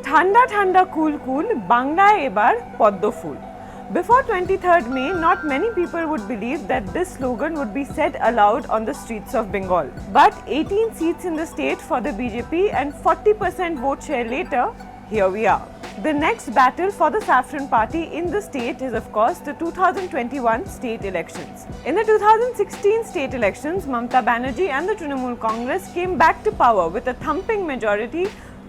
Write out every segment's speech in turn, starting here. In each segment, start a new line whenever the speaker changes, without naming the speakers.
ঠান্ডা ঠান্ডা কুল কুল বাংলায় এবার পদ্ম ফুল. Before 23rd May, not many people would believe that this slogan would be said aloud on the streets of Bengal. But 18 seats in the state for the BJP and 40% vote share later, here we are. The next battle for the Saffron Party in the state is of course the 2021 state elections. In the 2016 state elections, Mamata Banerjee and the Trinamool Congress came back to power with a thumping majority,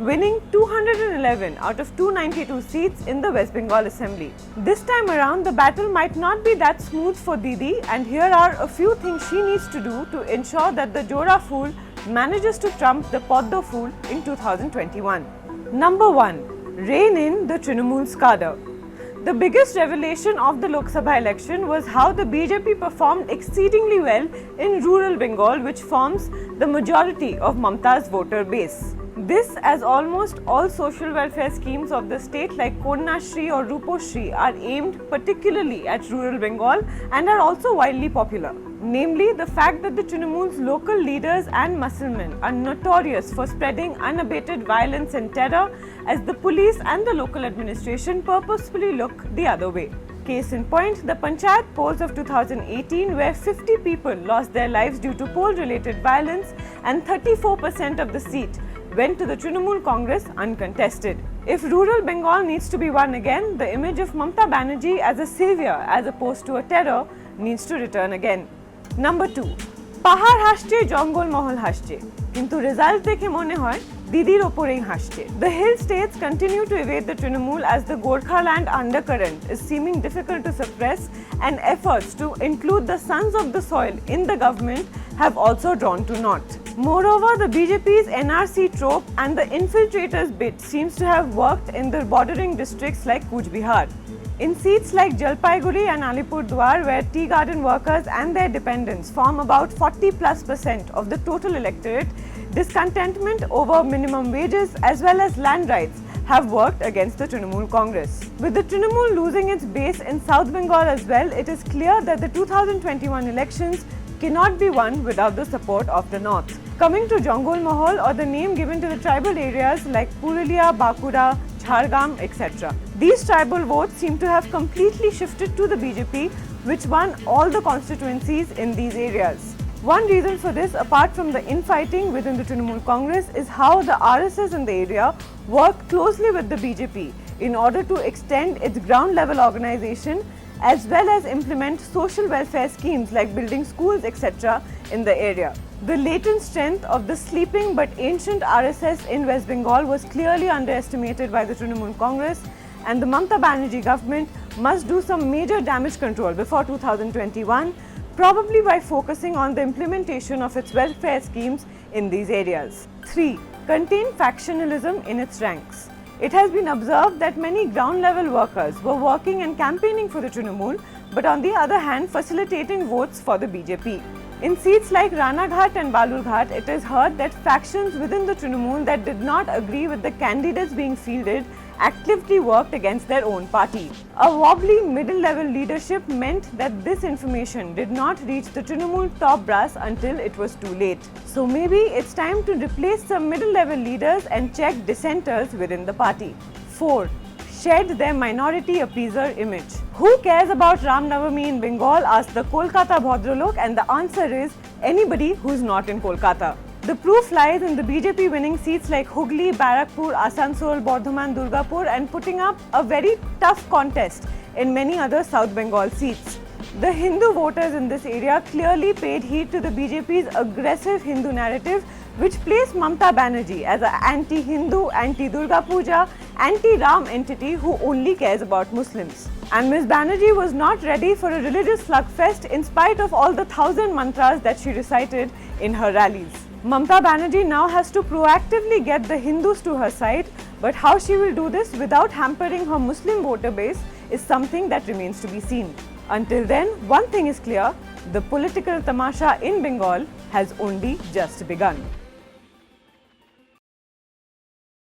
winning 211 out of 292 seats in the West Bengal Assembly. This time around, the battle might not be that smooth for Didi, and here are a few things she needs to do to ensure that the Jora Fool manages to trump the Poddo Fool in 2021. Number 1. Rein in the Trinamool's cadre. The biggest revelation of the Lok Sabha election was how the BJP performed exceedingly well in rural Bengal, which forms the majority of Mamata's voter base. This, as almost all social welfare schemes of the state like Kanya Shri or Rupo Shri are aimed particularly at rural Bengal and are also widely popular. Namely, the fact that the Trinamool's local leaders and musclemen are notorious for spreading unabated violence and terror, as the police and the local administration purposefully look the other way. Case in point, the Panchayat polls of 2018, where 50 people lost their lives due to poll-related violence and 34% of the seat went to the Trinamool Congress uncontested. If rural Bengal needs to be won again, the image of Mamata Banerjee as a savior as opposed to a terror needs to return again. Number 2. পাহাড় হাসছে জঙ্গল মহল হাসছে কিন্তু result দেখে মনে হয় দিদির ওপরেই হাসছে. The hill states continue to evade the Trinamool as the Gorkhaland undercurrent is seeming difficult to suppress, and efforts to include the sons of the soil in the government have also drawn to naught. Moreover, the BJP's NRC trope and the infiltrators bit seems to have worked in the bordering districts like Cooch Behar. In seats like Jalpaiguri and Alipurduar, where tea garden workers and their dependents form about 40+% of the total electorate, discontentment over minimum wages as well as land rights have worked against the Trinamool Congress. With the Trinamool losing its base in South Bengal as well, it is clear that the 2021 elections cannot be won without the support of the North. Coming to Jongol Mahal, or the name given to the tribal areas like Purulia, Bakura, Jhargam, etc. These tribal votes seem to have completely shifted to the BJP, which won all the constituencies in these areas. One reason for this, apart from the infighting within the Trinamool Congress, is how the RSS in the area worked closely with the BJP in order to extend its ground level organization as well as implement social welfare schemes like building schools, etc. in the area. The latent strength of the sleeping but ancient RSS in West Bengal was clearly underestimated by the Trinamool Congress, and the Mamata Banerjee government must do some major damage control before 2021, probably by focusing on the implementation of its welfare schemes in these areas. 3. Contain factionalism in its ranks. It has been observed that many ground level workers were working and campaigning for the Trinamool, but on the other hand facilitating votes for the BJP. In seats like Ranaghat and Balurghat, it is heard that factions within the Trinamool that did not agree with the candidates being fielded actively worked against their own party. A wobbly middle-level leadership meant that this information did not reach the Trinamool top brass until it was too late. So maybe it's time to replace some middle-level leaders and check dissenters within the party. 4. Shed their minority appeaser image. Who cares about Ram Navami in Bengal? Asked the Kolkata Bhadralok, and the answer is anybody who's not in Kolkata. The proof lies in the BJP winning seats like Hooghly, Barakpur, Asansol, Bardhaman, Durgapur, and putting up a very tough contest in many other South Bengal seats. The Hindu voters in this area clearly paid heed to the BJP's aggressive Hindu narrative, which placed Mamata Banerjee as an anti-Hindu, anti-Durga Puja, anti-Ram entity who only cares about Muslims. And Ms. Banerjee was not ready for a religious slugfest in spite of all the 1,000 mantras that she recited in her rallies. Mamata Banerjee now has to proactively get the Hindus to her side, but how she will do this without hampering her Muslim voter base is something that remains to be seen. Until then, one thing is clear, the political tamasha in Bengal has only just begun.